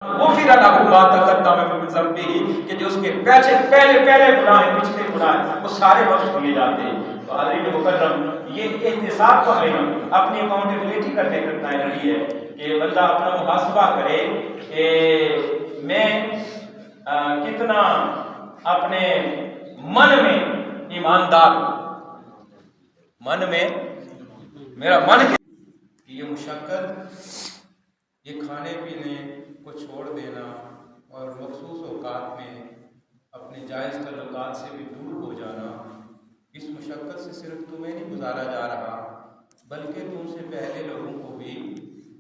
غفر له ما تقدم من ذنبه کہ جو اس کے پہلے گناہ ہیں، پچھلے گناہ ہیں، وہ سارے بخش دیے جاتے ہیں۔ تو حاضرین مکرم، یہ احتساب کو ہمیں اپنی اکاؤنٹیبلٹی کرنے کا ضروری ہے کہ بندہ اپنا محاسبہ کرے کہ میں کتنا اپنے من میں ایماندار ہوں، من میں میرا من کہ یہ مشقت، یہ کھانے پینے کو چھوڑ دینا اور مخصوص اوقات میں اپنے جائز تعلقات سے بھی دور ہو جانا، اس مشقت سے صرف تمہیں نہیں گزارا جا رہا بلکہ تم سے پہلے لوگوں کو بھی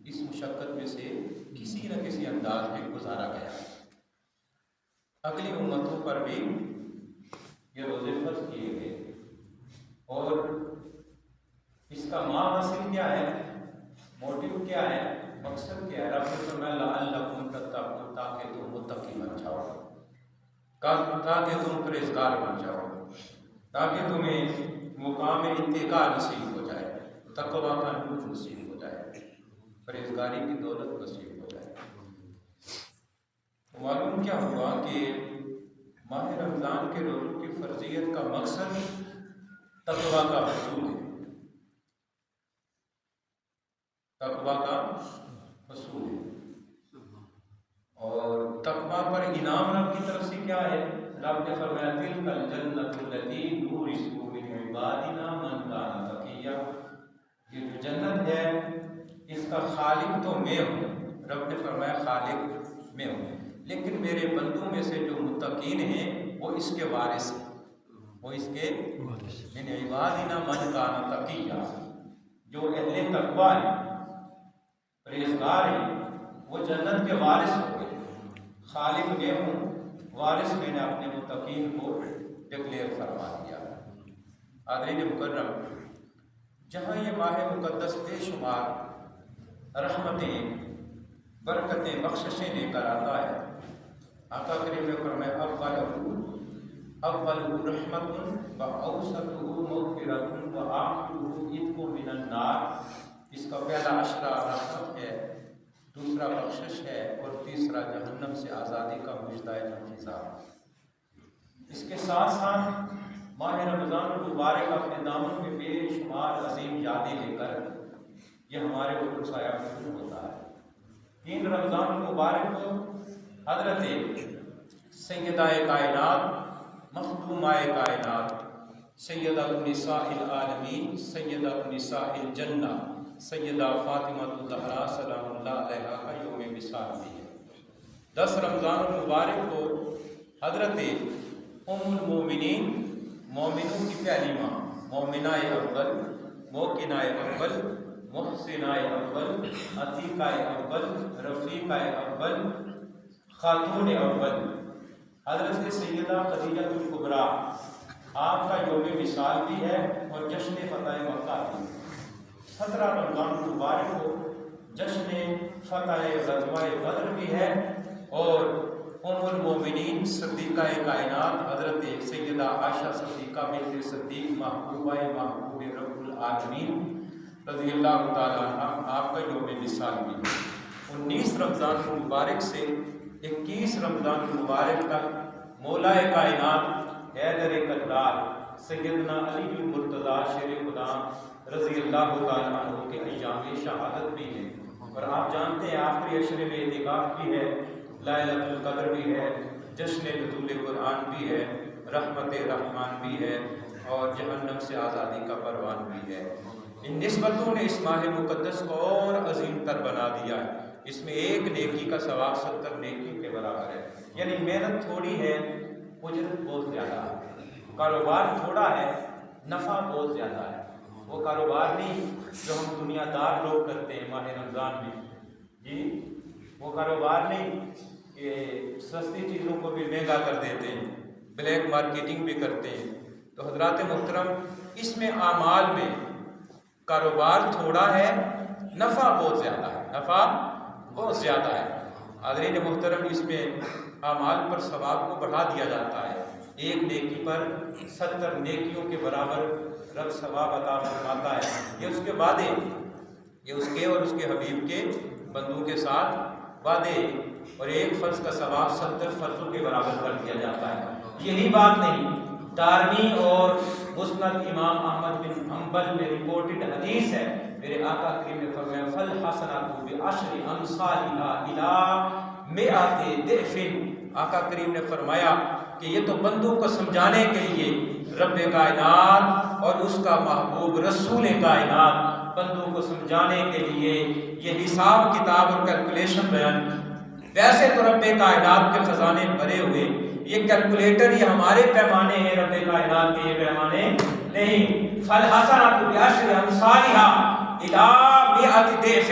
اس مشقت میں سے کسی نہ کسی انداز میں گزارا گیا۔ اگلی امتوں پر بھی یہ روزے فرض کیے گئے، اور اس کا حاصل کیا ہے، موٹیو کیا ہے، مقصد کیا ہے؟ رب نے فرمایا لعلکم تتقون، تاکہ تم متقی بن جاؤ، تاکہ تم پرہیزگار بن جاؤ، تاکہ تمہیں مقام اتقاء نصیب ہو جائے، تقویٰ کا نور نصیب ہو جائے، پرہیزگاری کی دولت نصیب ہو جائے۔ معلوم کیا ہوا کہ ماہ رمضان کے روزوں کی فرضیت کا مقصد تقویٰ کا حصول ہے، تقویٰ کا حصول ہے، اور تقویٰ پر انعام رب کی طرف سے کیا ہے؟ رب نے فرمایا تلک الجنۃ التی نورث من عبادنا من کان تقیا، یہ جو جنت ہے اس کا خالق تو میں ہوں، رب نے فرمایا خالق میں ہوں، لیکن میرے بندوں میں سے جو متقین ہیں وہ اس کے وارث ہیں، وہ اس کے من عبادنا من کان تقیا، جو اہل تقویٰ ہیں، پرہیزگار ہیں، وہ جنت کے وارث ہو گئے۔ خالق میں ہوں، وارث میں نے اپنے متقین کو ڈکلیئر فرما دیا۔ حاضرین مکرم، جہاں یہ ماہ مقدس بے شمار رحمتیں، برکتیں، بخششیں لے کر آتا ہے، آقا کریم نے فرمایا اول رحمت و اوسطہ مغفرۃ و آخرہ عتق من النار، اس کا پہلا عشرہ رحمت ہے، دوسرا بخشش ہے، اور تیسرا جہنم سے آزادی کا مژدہ انتظار۔ اس کے ساتھ ساتھ ماہ رمضان المبارک اپنے دامن میں بے شمار عظیم یادیں لے کر یہ ہمارے اوپر سایہ فشان ہوتا ہے۔ 3 رمضان المبارک کو حضرت سیدہ کائنات، مخدومہ کائنات، سیدہ نساء العالمین، سیدہ نساء الجنہ، سیدہ فاطمہ الزہرا سلام اللہ علیہا کا یوم وصال بھی ہے۔ 10 رمضان المبارک کو حضرت ام المومنین، مومنوں کی پہلی ماں، مومنہ اول، موقنہ اول، محسنہ اول، عتیقہ اول، رفیقہ اول، خاتون اول، حضرت سیدہ خدیجہ الکبریٰ، آپ کا یوم وصال بھی ہے اور جشن فتح مکہ بھی ہے۔ 17 رمضان المبارک کو جشن فتح غزوہ بدر بھی ہے، اور ام المومنین صدیقہ کائنات حضرت سیدہ عائشہ صدیقہ بنت صدیق محبوبہ محبوب رب العالمین رضی اللہ تعالیٰ عنہ، آپ کا یوم وصال بھی ہے۔ 19 رمضان المبارک سے 21 رمضان المبارک تک مولا کائنات حیدر کرار سیدنا علی المرتضیٰ شیر خدا رضی اللہ تعالیٰ عنہ کے ایام شہادت بھی ہیں، اور آپ جانتے ہیں آخری عشرے میں اعتکاف بھی ہے، لیلۃ القدر بھی ہے، جشن نزول قرآن بھی ہے، رحمت رحمان بھی ہے، اور جہنم سے آزادی کا پروان بھی ہے۔ ان نسبتوں نے اس ماہ مقدس کو اور عظیم تر بنا دیا ہے۔ اس میں ایک نیکی کا ثواب 70 نیکیوں کے برابر ہے، یعنی محنت تھوڑی ہے، اجرت بہت زیادہ ہے، کاروبار تھوڑا ہے، نفع بہت زیادہ ہے۔ وہ کاروبار نہیں جو ہم دنیا دار لوگ کرتے ہیں ماہ رمضان میں، جی وہ کاروبار نہیں کہ سستی چیزوں کو بھی مہنگا کر دیتے ہیں، بلیک مارکیٹنگ بھی کرتے ہیں۔ تو حضرات محترم، اس میں اعمال میں کاروبار تھوڑا ہے، نفع بہت زیادہ ہے، نفع بہت زیادہ ہے۔ حاضرین محترم، اس میں اعمال پر ثواب کو بڑھا دیا جاتا ہے، ایک نیکی پر 70 نیکیوں کے برابر رب ثواب عطا فرماتا ہے۔ یہ اس کے وعدے، یہ اس کے اور اس کے حبیب کے بندوں کے ساتھ وعدے اور ایک فرض کا ثواب 70 فرضوں کے برابر کر دیا جاتا ہے۔ یہی بات نہیں، دارمی اور مسند امام احمد بن حنبل میں رپورٹڈ حدیث ہے، میرے آقا کریم نے فرمایا فالحسنۃ بعشر امثالها الی 100 ضعف۔ آقا کریم نے فرمایا کہ یہ تو بندوں کو سمجھانے کے لیے رب کائنات اور اس کا محبوب رسول کائنات بندوں کو سمجھانے کے لیے یہ حساب کتاب اور کیلکولیشن بیان۔ ویسے تو رب کائنات کے خزانے بھرے ہوئے، یہ کیلکولیٹر یہ ہمارے پیمانے ہیں، رب کائنات کے یہ پیمانے نہیں۔ فالحسنۃ بعشر امثالها الی 100 ضعف،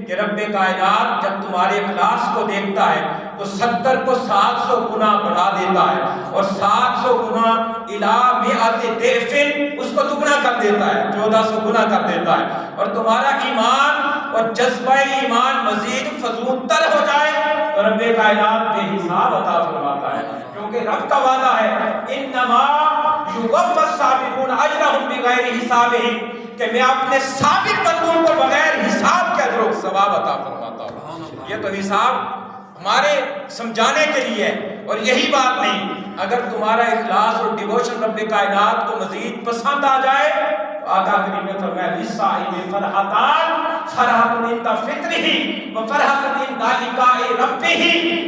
کہ رب کائنات جب تمہارے اخلاص کو دیکھتا ہے تو 70 کو 700 گنا بڑھا دیتا ہے، اور 700 گنا الی 100 ضعف اس کو دگنا کر دیتا ہے، 1400 گنا کر دیتا ہے، اور تمہارا ایمان اور جذبہ ایمان مزید فزون تر ہو جائے تو رب کائنات بے حساب عطا فرماتا ہے، کیونکہ رب کا وعدہ ہے انما یوفی الصابرون اجرهم بغیر حساب، کہ میں اپنے صابر بندوں کو بغیر حساب کے اجر و ثواب عطا فرماتا ہوں۔ یہ تو حساب ہمارے سمجھانے کے لیے ہے، اور یہی بات نہیں، اگر تمہارا اخلاص اور ڈیووشن رب کائنات کو مزید پسند آ جائے تو آقا کریم نے فرمایا للصائم فرحتان، فرحۃ عند فطرہ و فرحۃ عند لقاء ربہ،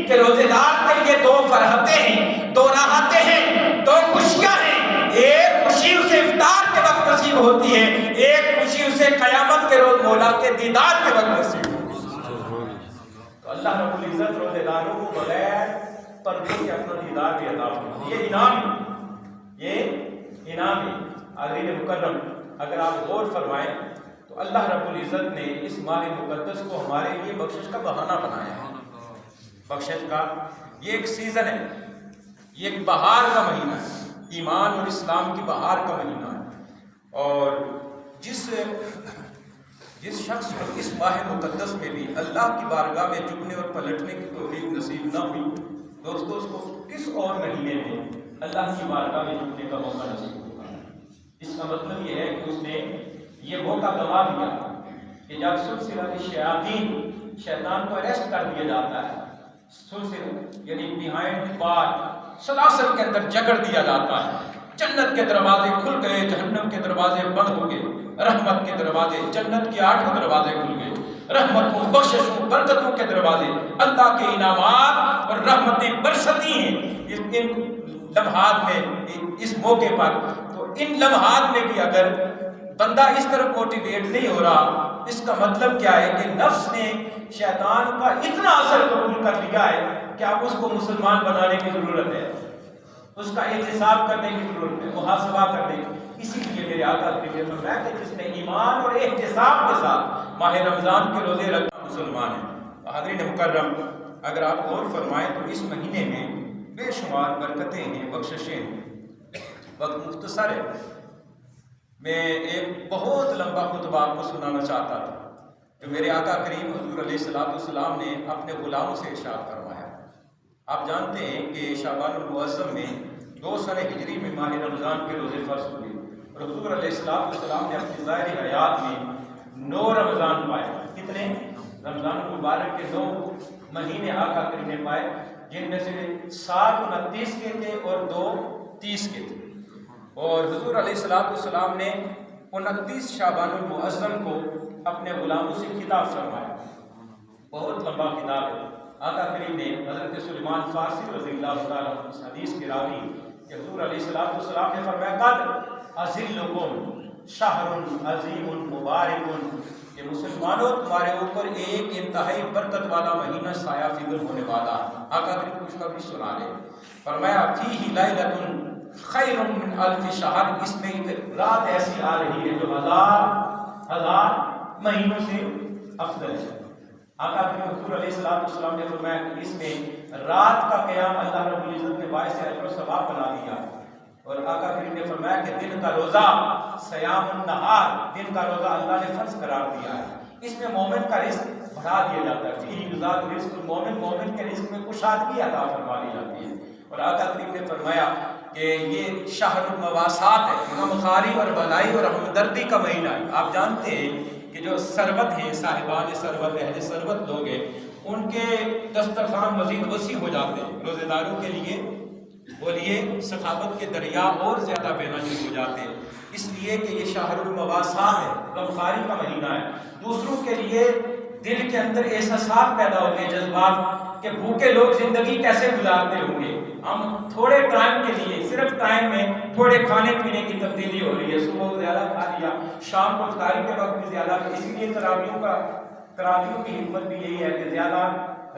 کہ روزے دار کے لیے دو فرحتیں ہیں، دو راحتیں ہیں، دو خوشیاں ہیں۔ ایک خوشی اسے افطار کے وقت نصیب ہوتی ہے، ایک خوشی اسے قیامت کے روز مولا کے دیدار کے وقت نصیب ہوتی ہے۔ تو اللہ رب العزت روزے داروں کو بغیر پردے کے اپنا دیدار بھی عطا فرماتا ہے۔ یہ انعام ہے، یہ انعام ہے۔ حاضرین مکرم، اگر آپ غور فرمائیں تو اللہ رب العزت نے اس ماہ مقدس کو ہمارے لیے بخشش کا بہانہ بنایا ہے۔ بخشش کا یہ ایک سیزن ہے، یہ ایک بہار کا مہینہ ہے، ایمان اور اسلام کی بہار کا مہینہ ہے، اور جس شخص کو اس ماہ مقدس میں بھی اللہ کی بارگاہ میں جھکنے اور پلٹنے کی توفیق نصیب نہ ہوئی، دوستو اس کو کس اور مہینے میں اللہ کی بارگاہ میں جھکنے کا موقع نصیب ہوگا؟ اس کا مطلب یہ ہے کہ اس نے یہ موقع گنوا دیا کہ جب سلسلہ الشیاطین، شیطان کو اریسٹ کر دیا جاتا ہے، سلسلہ یعنی بیہائنڈ بار سلاسل کے اندر جکڑ دیا جاتا ہے، جنت کے دروازے کھل گئے، جہنم کے دروازے بند ہو گئے، رحمت کے دروازے، جنت کے 8 دروازے کھل گئے، رحمتوں، بخششوں، برکتوں کے دروازے، اللہ کے انعامات اور رحمتیں برستی ہیں ان لمحات میں، اس موقع پر۔ تو ان لمحات میں بھی اگر بندہ اس طرف موٹیویٹ نہیں ہو رہا، اس کا مطلب کیا ہے کہ نفس نے شیطان کا اتنا اثر قبول کر لیا ہے کہ اب اس کو مسلمان بنانے کی ضرورت ہے، اس کا احتساب کرنے کی ضرورت ہے، محاسبہ کرنے کی۔ اسی لیے میرے آقا نے فرمایا کہ جس نے ایمان اور احتساب کے ساتھ ماہ رمضان کے روزے رکھا مسلمان ہے۔ حاضرین مکرم، اگر آپ غور فرمائیں تو اس مہینے میں بے شمار برکتیں ہیں، بخششیں ہیں۔ وقت مختصر ہے، میں ایک بہت لمبا خطبہ آپ کو سنانا چاہتا تھا جو میرے آقا کریم حضور علیہ السلام نے اپنے غلاموں سے ارشاد فرمایا۔ آپ جانتے ہیں کہ شعبان المعظم میں 2 سنہ ہجری میں ماہ رمضان کے روزے فرض ہوئے، اور حضور علیہ السلام نے اپنی ظاہری حیات میں 9 رمضان پائے۔ کتنے؟ رمضان المبارک کے 9 مہینے آقا کریم نے پائے، جن میں سے 7 29 کے تھے اور 2 30 کے تھے، اور حضور علیہ السلام نے 29 شعبان المعظم کو اپنے غلاموں سے خطاب فرمایا۔ بہت لمبا خطاب ہے۔ آقا کریم نے حضرت سلیمان فارسی رضی اللہ تعالیٰ عنہ اس حدیث کے راوی کہ حضور علیہ السلام نے فرمایا قد اذلکم شہر عظیم مبارک، کہ مسلمانوں تمہارے اوپر ایک انتہائی برکت والا مہینہ سایہ فگن ہونے والا۔ آقا کریم خوشخبری سنا رہے، فرمایا فیہ لیلۃ خیر من الف شہر، اس میں ایک رات ایسی آ رہی ہے جو ہزار مہینوں سے افضل ہے۔ آقا کریم حضور علیہ السلام نے فرمایا کہ اس میں رات کا قیام اللہ رب العزت نے باعث اجر و ثواب بنا دیا، اور آقا کریم نے فرمایا کہ دن کا روزہ صیام النہار، دن کا روزہ اللہ نے فرض قرار دیا ہے، اس میں مومن کا رزق بڑھا دیا جاتا ہے، فیہ یزاد رزق المومن، مومن کے رزق میں کشادگی عطا فرما دی جاتی ہے۔ اور آقا کریم نے فرمایا کہ یہ شہر المواسات ہے، غمخواری اور بلائی اور ہمدردی کا مہینہ ہے۔ آپ جانتے ہیں کہ جو ثروت ہیں، صاحبان ثروت، اہل ثروت لوگ ہیں، ان کے دسترخوان مزید وسیع ہو جاتے ہیں، روزے داروں کے لیے بولیے سخاوت کے دریا اور زیادہ بہنا شروع ہو جاتے ہیں، اس لیے کہ یہ شہر المواساة ہے، غمخواری کا مہینہ ہے۔ دوسروں کے لیے دل کے اندر احساسات پیدا ہوتے ہیں، جذبات، کہ بھوکے لوگ زندگی کیسے گزارتے ہوں گے، ہم تھوڑے ٹائم کے لیے، صرف ٹائم میں تھوڑے کھانے پینے کی تبدیلی ہو رہی ہے، صبح زیادہ کھا لیا، شام کو افطاری کے وقت بھی زیادہ، اسی لیے تراویحوں کی حکمت بھی یہی ہے کہ زیادہ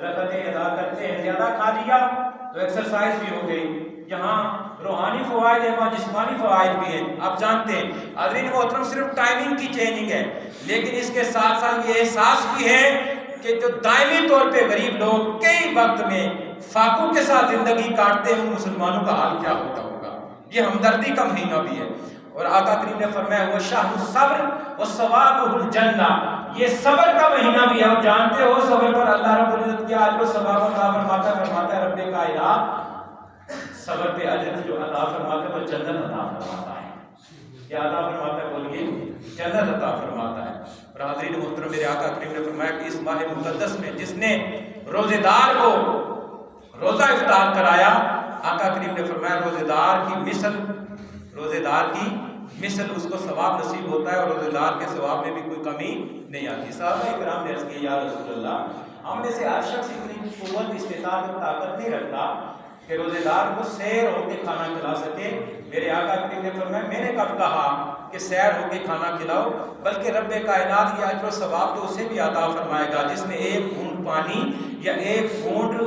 رکعتیں ادا کرتے ہیں، زیادہ کھا لیا تو ایکسرسائز بھی ہو گئی، یہاں روحانی فوائد ہیں، وہاں جسمانی فوائد بھی ہیں۔ آپ جانتے ہیں حاضرین محترم، صرف ٹائمنگ کی چینجنگ ہے، لیکن اس کے ساتھ ساتھ یہ احساس بھی ہے کہ جو دائمی طور پہ غریب لوگ کئی وقت میں فاقوں کے ساتھ زندگی کاٹتے ہیں، مسلمانوں کا حال کیا ہوتا ہوگا۔ یہ ہمدردی کا مہینہ بھی ہے، اور آقا کریم نے فرمایا وہ شہر الصبر وثوابہ الجنہ، یہ صبر کا مہینہ بھی ہے، اور جانتے ہو صبر پر اللہ رب العزت کیا اجر و ثواب عطا فرماتا ہے، رب کائنات صبر پہ اجر جو عطا فرماتا ہے وہ جنت عطا فرماتا ہے۔ کیا عطا فرماتا ہے بولیے؟ جنت عطا فرماتا ہے۔ اور حاضرین محترم، میرے آقا کریم نے فرمایا کہ اس ماہ مقدس میں جس نے روزے دار کو روزہ افطار کرایا، آقا کریم نے فرمایا روزے دار کی مثل اس کو ثواب نصیب ہوتا ہے، اور روزے دار کے ثواب میں بھی کوئی کمی نہیں آتی۔ صحابہ کرام نے عرض کیا یا رسول اللہ، ہم میں سے ہر شخص اتنی قوت، استطاعت اور طاقت نہیں رکھتا کہ روزے دار کو سیر ہو کے کھانا کھلا سکے۔ میرے آقا کریم نے فرمایا میں نے کب کہا کہ سیر ہو کے کھانا کھلاؤ، بلکہ رب کائنات یہ اجر و ثواب تو اسے بھی عطا فرمائے گا جس نے ایک بوند پانی یا ایک بوند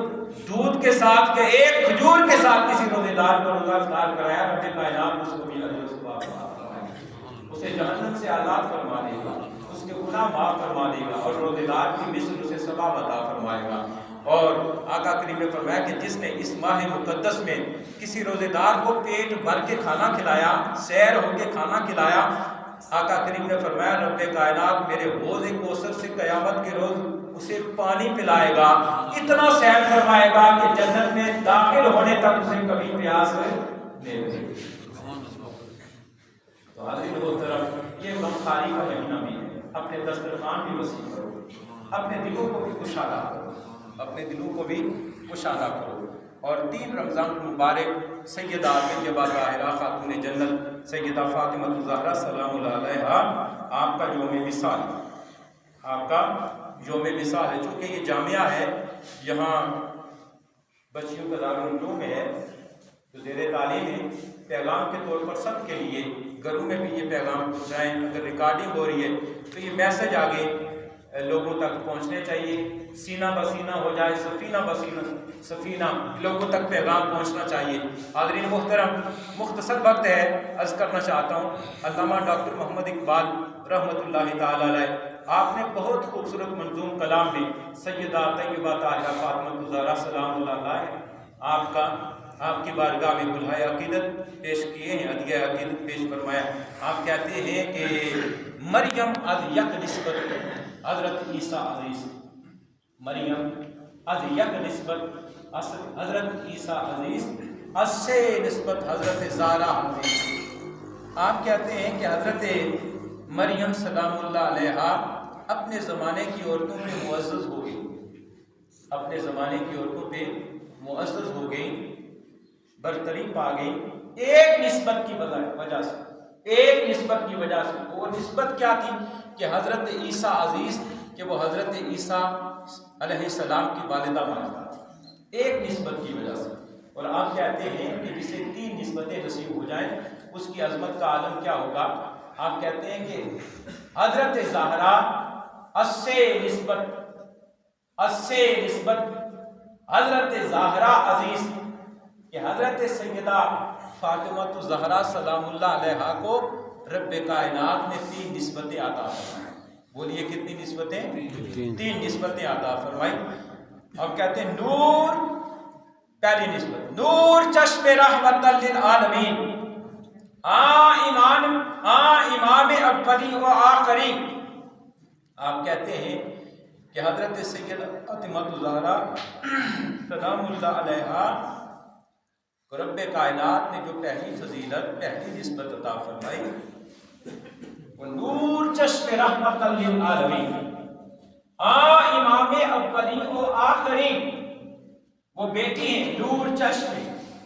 دودھ کے ساتھ یا ایک کھجور کے ساتھ کسی روزے دار کو روزہ افطار کرایا، رب کائنات اس کو بھی اجر و ثواب عطا فرمائے گا، اسے جہنم سے آزاد فرما دے گا، اس کے گناہ معاف فرما دے گا، اور روزے دار کی مثل اسے ثواب عطا فرمائے گا۔ اور آقا کریم نے فرمایا کہ جس نے اس ماہ مقدس میں کسی روزے دار کو پیٹ بھر کے کھانا کھلایا، سیر ہو کے کھانا کھلایا، آقا کریم نے فرمایا رب کائنات میرے حوض کوثر سے قیامت کے روز اسے پانی پلائے گا، اتنا سیر فرمائے گا کہ جنت میں داخل ہونے تک اسے کبھی پیاس نہیں لگے۔ تو حاضرین محترم، یہ غمخواری کا مہینہ بھی ہے، اپنے دسترخوان بھی وسیع کرو، اپنے دلوں کو بھی کشادہ کرو، اپنے دلوں کو بھی کشادہ کرو۔ اور 3 رمضان المبارک سیدہ طیبہ طاہرہ خاتون جنت سیدہ فاطمہ الزہرا سلام اللہ علیہا آپ کا یوم وصال، آپ کا یوم وصال ہے۔ چونکہ یہ جامعہ ہے، یہاں بچیوں کا دارالعلوم ہے، تو زیر تعلیم ہے، پیغام کے طور پر سب کے لیے گھروں میں بھی یہ پیغام پہنچائیں، اگر ریکارڈنگ ہو رہی ہے تو یہ میسج آگے لوگوں تک پہنچنے چاہیے، سینہ بسینہ ہو جائے، سفینہ سفینہ لوگوں تک پیغام پہنچنا چاہیے۔ حاضرین محترم، مختصر وقت ہے، عرض کرنا چاہتا ہوں، علامہ ڈاکٹر محمد اقبال رحمۃ اللہ تعالی علیہ، آپ نے بہت خوبصورت منظوم کلام میں سیدہ طیبہ طاہرہ فاطمہ الزہرا سلام اللہ علیہ آپ کی بارگاہ میں گلہائے عقیدت پیش کیے ہیں، ہدیہ عقیدت پیش فرمایا۔ آپ کہتے ہیں کہ مریم از یک نسبت حضرت عیسیٰ عزیز، مریم از یک نسبت حضرت عیسیٰ عزیز، از سے نسبت حضرت زہرا عزیز۔ آپ کہتے ہیں کہ حضرت مریم سلام اللہ علیہا اپنے زمانے کی عورتوں پہ معزز ہو گئی، اپنے زمانے کی عورتوں پہ معزز ہو گئی، برتری پا گئی، ایک نسبت کی وجہ سے، ایک نسبت کی وجہ سے۔ وہ نسبت کیا تھی کہ حضرت عیسیٰ عزیز، کہ وہ حضرت عیسیٰ علیہ السلام کی والدہ مانا جاتی، ایک نسبت کی وجہ سے۔ اور آپ کہتے ہیں کہ جسے 3 نسبتیں نصیب ہو جائیں اس کی عظمت کا عالم کیا ہوگا۔ آپ کہتے ہیں کہ حضرت زہرا اسے نسبت حضرت زہرا عزیز، کہ حضرت سیدہ فاطمہ الزہرا سلام اللہ علیہا کو رب کائنات نے 3 نسبتیں عطا فرمائیں۔ بولیے کتنی نسبتیں؟ 3 نسبتیں عطا فرمائی۔ اب کہتے ہیں نور، پہلی نسبت نور چشم رحمت للعالمین، امام اولی و آخری۔ آپ کہتے ہیں کہ حضرت سیدہ فاطمہ الزہرا سلام اللہ علیہا رب کائنات نے جو پہلی فضیلت، پہلی نسبت عطا فرمائی وہ نور چشم رحمت للعالمین، امام اولی و آخری، وہ بیٹی ہیں، نور چشم،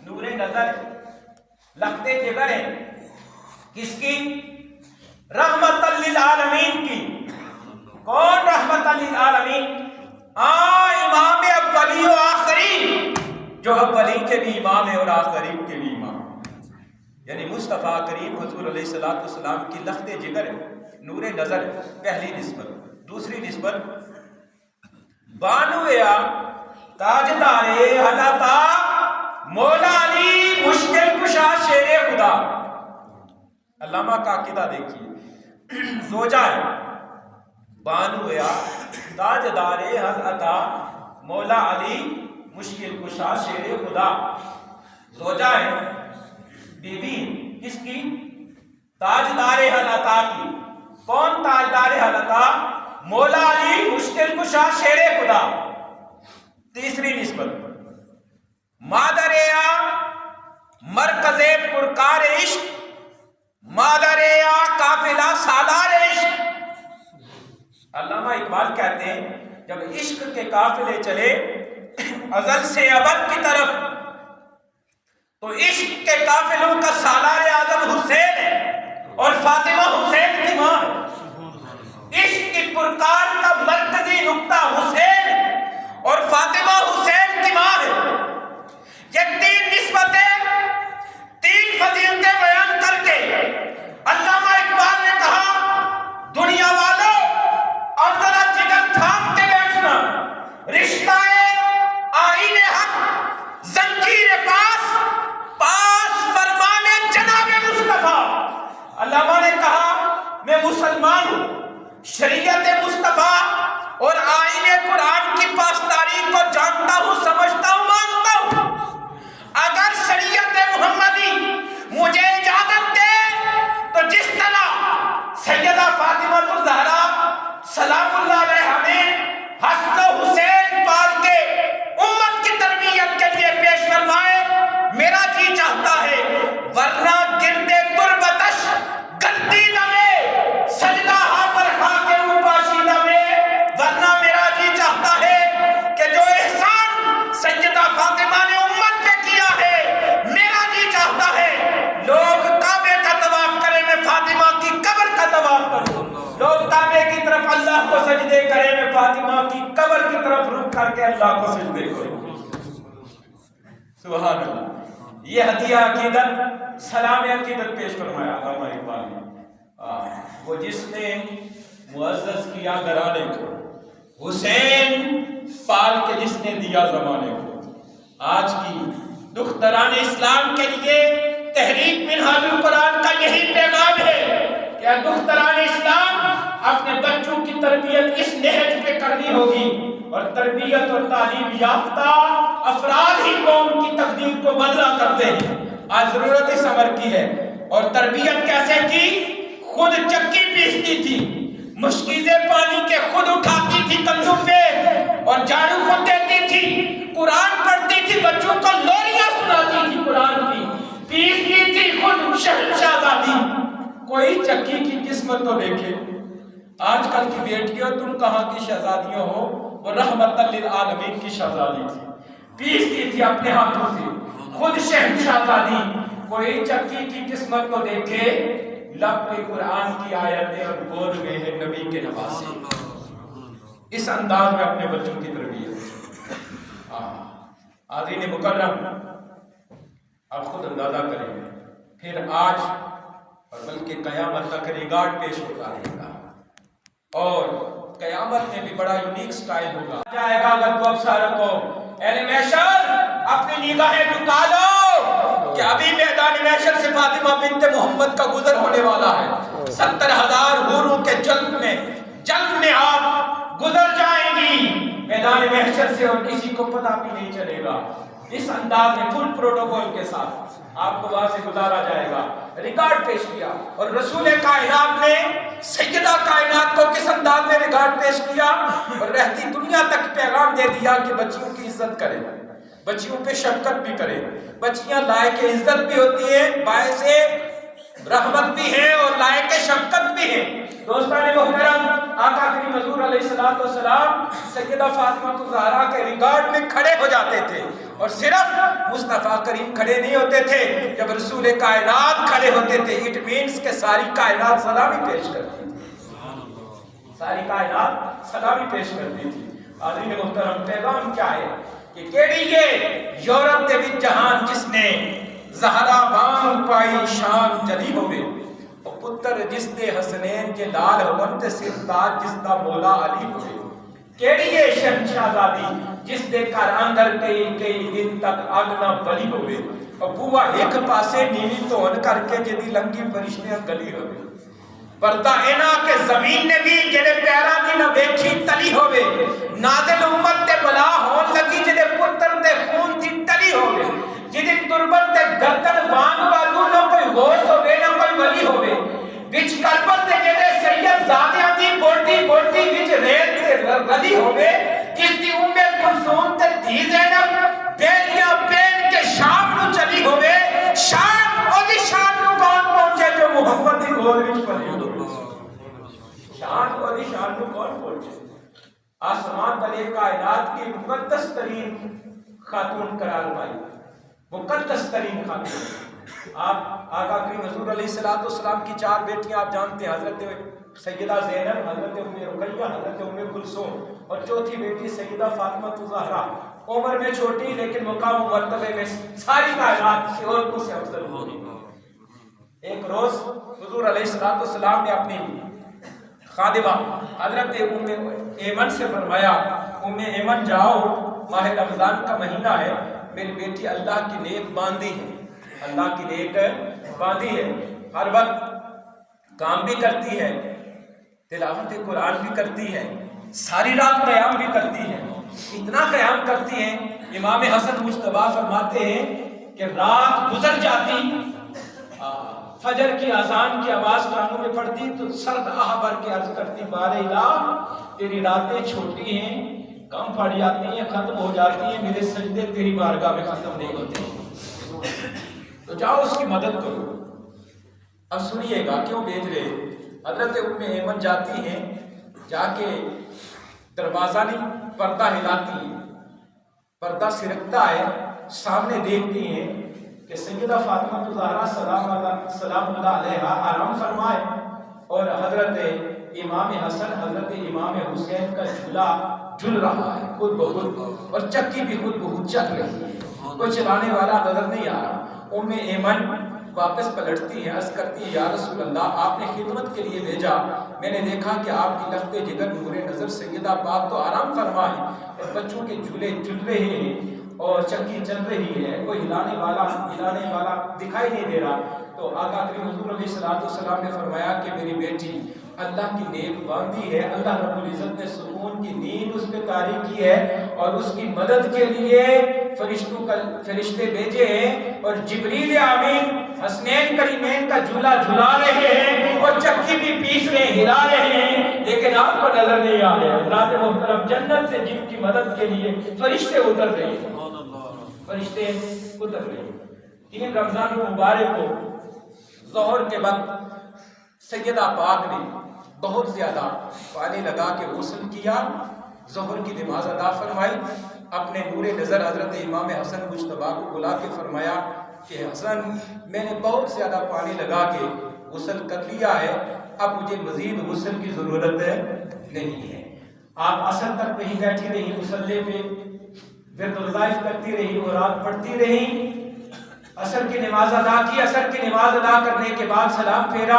نور نظر، لختے جگر ہیں، کس کی؟ رحمت للعالمین کی۔ کون رحمت للعالمین؟ امام اولی و آخری، جو اولی کے بھی امام ہے اور آخرین کے بھی امام، یعنی مصطفیٰ کریم حضور علیہ السلام کی لخت جگر ہے، نور نظر ہے، پہلی نسبت۔ دوسری نسبت، بانویا تاجدار حلاتا مولا علی مشکل کشا شیر خدا۔ علامہ کا عقیدہ دیکھیے، زوجہ ہے، بانویا تاجدار حلاتا مولا علی مشکل کشا شیر خدا، زوجہ ہے، بیوی کس کی؟ تاجدار حلاتا کی۔ کون تاجدار حلاتا؟ مولا علی مشکل کشا شیر خدا۔ تیسری نسبت، مادریا مرکز پرکار عشق، مادریا قافلہ سالار عشق۔ علامہ اقبال کہتے ہیں جب عشق کے قافلے چلے ازل سے ابد کی طرف، تو عشق کے قافلوں کا سالار اعظم حسین ہے اور فاطمہ حسین کی ماں ہے۔ عشق کی پرکار کا مرکزی نقطہ حسین اور فاطمہ حسین کی ماں ہے۔ یہ تین نسبتیں، تین فضیلتیں بیان کر کے علامہ اقبال نے کہا، دنیا والوں اب ذرا جگر تھام کے بیٹھنا، رشتہ آئین حق زنجیر پاس فرمانے جناب مصطفیٰ۔ علامہ نے کہا میں مسلمان ہوں، شریعت مصطفیٰ اور آئین قرآن کی پاسداری کو جانتا ہوں، سمجھتا ہوں، مانتا ہوں۔ اگر شریعت محمدی مجھے اجازت دے تو جس طرح سیدہ فاطمہ الزہرا سلام اللہ علیہا نے حسن و حسین پال کے امت کی تربیت کے لیے پیش فرمائے، میرا جی چاہتا ہے، ورنہ گردے تربتش گردی نمے سجدہ ہاں پر خاک اوپاشیدہ میں، ورنہ میرا جی چاہتا ہے کہ جو احسان سیدہ فاطمہ نے امت پہ کیا ہے، میرا جی چاہتا ہے لوگ کعبے کا طواف کریں، میں فاطمہ کی قبر کا طواف کروں، لوگ کعبے کی طرف اللہ کو سجدے کریں، میں فاطمہ کی قبر کی طرف رخ کر کے اللہ کو سجدے کروں۔ سبحان اللہ۔ یہ ہدیہ عقیدت، سلام عقیدت پیش فرمایا علامہ اقبال نے۔ وہ جس نے معزز کیا گھرانے کو، حسین پال کے جس نے دیا زمانے کو۔ آج کی دختران اسلام کے لیے تحریک منہاج القرآن کا یہی پیغام ہے کہ دختران اسلام اپنے بچوں کی تربیت اس نہج پہ کرنی ہوگی، اور تربیت اور تعلیم یافتہ افراد ہی قوم کی تقدیر کو بدلا کرتے ہیں۔ آج ضرورت اس عمر کی ہے۔ اور تربیت کیسے کی؟ خود چکی پیستی تھی، مشکیزیں پانی کے خود اٹھاتی تھی کندھوں پہ اور جھاڑو خود دیتی تھی، قرآن پڑھتی تھی، بچوں کو لوریاں سناتی تھی، قرآن کی پیستی تھی خود شہزادی۔ کوئی چکی کی قسمت تو دیکھے۔ آج کل کی بیٹیوں تم کہاں کی شہزادیوں ہو، وہ رحمت للعالمین کی شہزادی تھی، پیستی تھی اپنے ہاتھوں سے، خود شہزادی۔ کوئی چکی کی قسمت کو دیکھے، لب پہ قرآن کی آیتیں اور بول گئے ہیں نبی کے نواسے۔ اس انداز میں اپنے بچوں کی تربیت۔ حاضرین مکرم، آپ خود اندازہ کریں، پھر آج اور بلکہ قیامت تک ریکارڈ پیش ہوتا رہے گا، اور قیامت میں بھی بڑا یونیک سٹائل ہوگا جائے گا۔ اگر تو اب ساروں کو اینیمیشن اپنی نگاہیں جھکا لو کہ ابھی میدان محشر سے فاطمہ بنت محمد کا گزر ہونے والا ہے۔ 70,000 حوروں کے جلد میں آپ گزر جائیں گی میدان محشر سے، اور کسی کو پتہ بھی نہیں چلے گا۔ اس انداز میں فل پروٹوکول کے ساتھ آپ کو وہاں سے گزارا جائے گا۔ ریکارڈ پیش کیا، اور رسول کائنات نے سیدہ کائنات کو کس انداز میں ریکارڈ پیش کیا، اور رہتی دنیا تک پیغام دے دیا کہ بچیوں کی عزت کرے، بچیوں پہ شفقت بھی کرے۔ بچیاں لائق عزت بھی ہوتی ہیں، باعث رحمت بھی ہیں اور لائق شفقت بھی ہیں۔ دوستان محترم، آقا کریم حضور علیہ الصلوۃ والسلام سیدہ فاطمہ الزہرا کے ریکارڈ میں کھڑے ہو جاتے تھے، اور صرف مصطفیٰ کریم کھڑے نہیں ہوتے تھے، جب رسول کائنات کھڑے ہوتے تھے اٹ مینس کہ ساری کائنات سلامی پیش کرتی تھی، ساری کائنات سلامی پیش کرتی تھی۔ حاضرین محترم، پیغام کیا ہے کہ کیڑی یہ یورپ دے وچ جہان جس نے زہرا وانگ پائی شان جلی ہوئے، او پتر جس دے حسنین کے لال ہون تے سر تاج جس دا مولا علی ہوئے، کیڑی یہ شہزادی جس دے گھر اندر کئی دن تک اگ نہ بلی ہوئے، اور بوا ایک پاسے نیوی تون کر کے جدی لنگی فرشتیاں گلی ہوئے، پردہ اینا کہ زمین نے بھی جڑے پیرا دی نہ ویکھی تلی ہوئے، نازل امت تے بلا ہون لگی جڑے پتر تے خون دی ٹلی ہوئے، جدی تربت تے گردن وانگ بازو نہ کوئی غوث ہوئے نہ کوئی ولی ہوئے، وچ کربت تے جڑے سید زادیاں دی بوٹی بوٹی وچ ریت تے رلی ہوئے، جس دی کلثوم تے دھی زینب بیلیاں پین کے شام نو چلی ہوئے، شام او دی شان نو کون پہنچے جو محمد دی گود وچ پلی ہوئے، شان او دی شان نو کون پہنچے؟ آسمان تلے کائنات کی مقدس ترین خاتون قرار پائی، مقدس ترین خاتون۔ آپ آقا کریم حضور علیہ السلام کی 4 بیٹیاں آپ جانتے ہیں، حضرت سیدہ زینب، حضرت ام رقیہ، حضرت ام کلثوم، اور چوتھی بیٹی سیدہ فاطمہ الزہرا، عمر میں چھوٹی لیکن مقام و مرتبے میں ساری کائنات سے عورتوں سے افضل ہوگی۔ ایک روز حضور علیہ السلام نے اپنی خادمہ حضرت ام ایمن سے فرمایا، ام ایمن جاؤ، ماہ رمضان کا مہینہ ہے، میری بیٹی اللہ کی نیک باندھی ہے، اللہ کی نیک باندھی ہے، ہر وقت کام بھی کرتی ہے، تلاوت قرآن بھی کرتی ہے، ساری رات قیام بھی کرتی ہے، اتنا قیام کرتی ہیں، امام حسن مجتبیٰ فرماتے ہیں کہ رات گزر جاتی، فجر کی اذان کی آواز کانوں میں پڑتی تو سرد آہ بھر کے عرض کرتی، بار الہ تیری راتیں چھوٹی ہیں، کم پڑ جاتی ہیں، ختم ہو جاتی ہیں، میرے سجدے تیری بارگاہ میں ختم نہیں ہوتے، تو جاؤ اس کی مدد کرو۔ اب سنیے گا کیوں بھیج رہے، حضرت ام ایمن جاتی ہیں، جا کے دروازہ نہیں پردہ ہلاتی ہیں، پردہ سرکتا ہے، سامنے دیکھتی ہیں کہ سیدہ فاطمہ الزہرا سلام اللہ علیہا آرام فرمائے، اور حضرت امام حسن حضرت امام حسین کا جھولا جھل رہا ہے خود بخود، اور چکی بھی خود بخود چل رہی ہے، کوئی چلانے والا نظر نہیں آ رہا۔ ام ایمن واپس پلٹتی ہیں، عرض کرتی ہیں، یا رسول اللہ آپ نے خدمت کے لیے بھیجا، میں نے دیکھا کہ آپ کی لخت جگر نور نظر سیدہ پاک تو آرام فرمائیں، اور بچوں کے جھولے جھل رہے ہیں اور چکی چل رہی ہے، کوئی ہلانے والا دکھائی نہیں دے رہا۔ تو آقا کریم حضور علیہ السلام نے فرمایا کہ میری بیٹی اللہ کی نیک باندھی ہے، اللہ رب العزت نے سکون کی نیند اس پہ طاری کی ہے، اور اس کی مدد کے لیے فرشتے بھیجے ہیں، اور جبریل امین حسنین کریمین کا جھولا جھلا رہے ہیں، اور چکی بھی پیس رہے ہیں، ہلا رہے ہیں، لیکن آپ کو نظر نہیں آ رہے۔ حضرات محترم، جنت سے جن کی مدد کے لیے فرشتے اتر رہے ہیں، فرشتے اتر رہے ہیں۔ 3 رمضان مبارک کو ظہر کے وقت سیدہ پاک نے بہت زیادہ پانی لگا کے غسل کیا، ظہر کی نماز ادا فرمائی، اپنے نور نظر حضرت امام حسن مجتبیٰ کو بلا کے فرمایا کہ حسن میں نے بہت زیادہ پانی لگا کے غسل کر لیا ہے، اب مجھے مزید غسل کی ضرورت نہیں ہے۔ آپ عصر تک وہیں بیٹھی رہی، مصلی پہ ورد وظائف کرتی رہی اور رات پڑھتی رہی، عصر کی نماز ادا کی۔ عصر کی نماز ادا کرنے کے بعد سلام پھیرا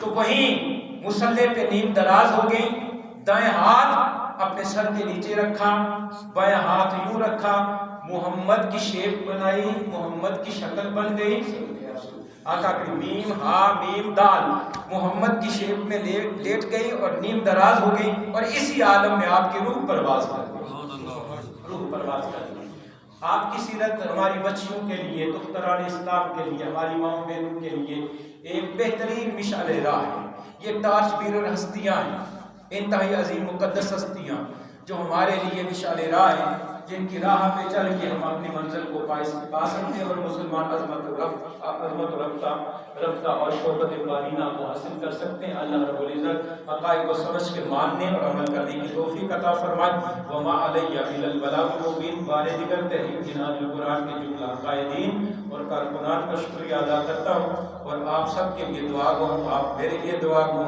تو وہیں مصلی پہ نیم دراز ہو گئی، دائیں ہاتھ اپنے سر کے نیچے رکھا، بائیں ہاتھ یوں رکھا، محمد کی شیپ بنائی، محمد کی شکل بن گئی۔ آقا کی میم ہا میم دال محمد کی شیپ میں لیٹ گئی اور نیم دراز ہو گئی، اور اسی عالم میں آپ کی روح پرواز کر گئی، روح پرواز کر گئی۔ آپ کی سیرت ہماری بچیوں کے لیے، دختران اسلام کے لیے، ہماری ماؤں بہنوں کے لیے ایک بہترین مشعل راہ ہے۔ یہ ٹارچ بیرر ہستیاں ہیں، انتہائی عظیم مقدس ہستیاں جو ہمارے لیے مشعل راہ ہیں، جن کی راہ پہ چل کے ہم اپنی منزل کو پا سکتے ہیں اور مسلمان عظمت رفتہ اور شوکت بارینہ کو حاصل کر سکتے ہیں۔ اللہ رب العزت حقائق کو سمجھ کے ماننے اور عمل کرنے کی توفیق عطا فرمائے۔ وما علیہ الا البلاغ المبین۔ بار دیگر تحریر جناح القرآن کے جملہ قائدین اور کارکنان کا شکریہ ادا کرتا ہوں، اور آپ سب کے لیے دعا گو، آپ میرے لیے دعا گو،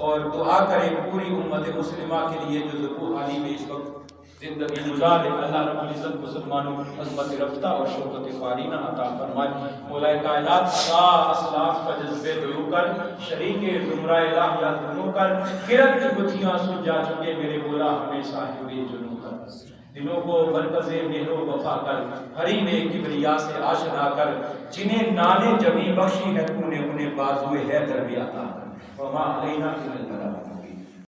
اور دعا کریں پوری امت مسلمہ کے لیے جو ذبح علی میں اس وقت زندگی گزار ہے۔ اللہ رب العزت مسلمانوں کو عظمت رفتہ اور شوکت بارینہ عطا فرمائے۔ مولا کائنات اسلاف کا جذبے دلو کر، شریک زمرہ الہیات بنو کر، خیرت کی گتھیاں سلجھا چکے میرے مولا ہمیں صاحب جنوں کر، دلوں کو مرکز مہر و وفا کر، حریم کبریا سے آشنا کر، جنہیں نان جمی بخشی ہے تو نے انہیں بازوئے حیدر بھی عطا کر۔ وما علینا الا البلاغ۔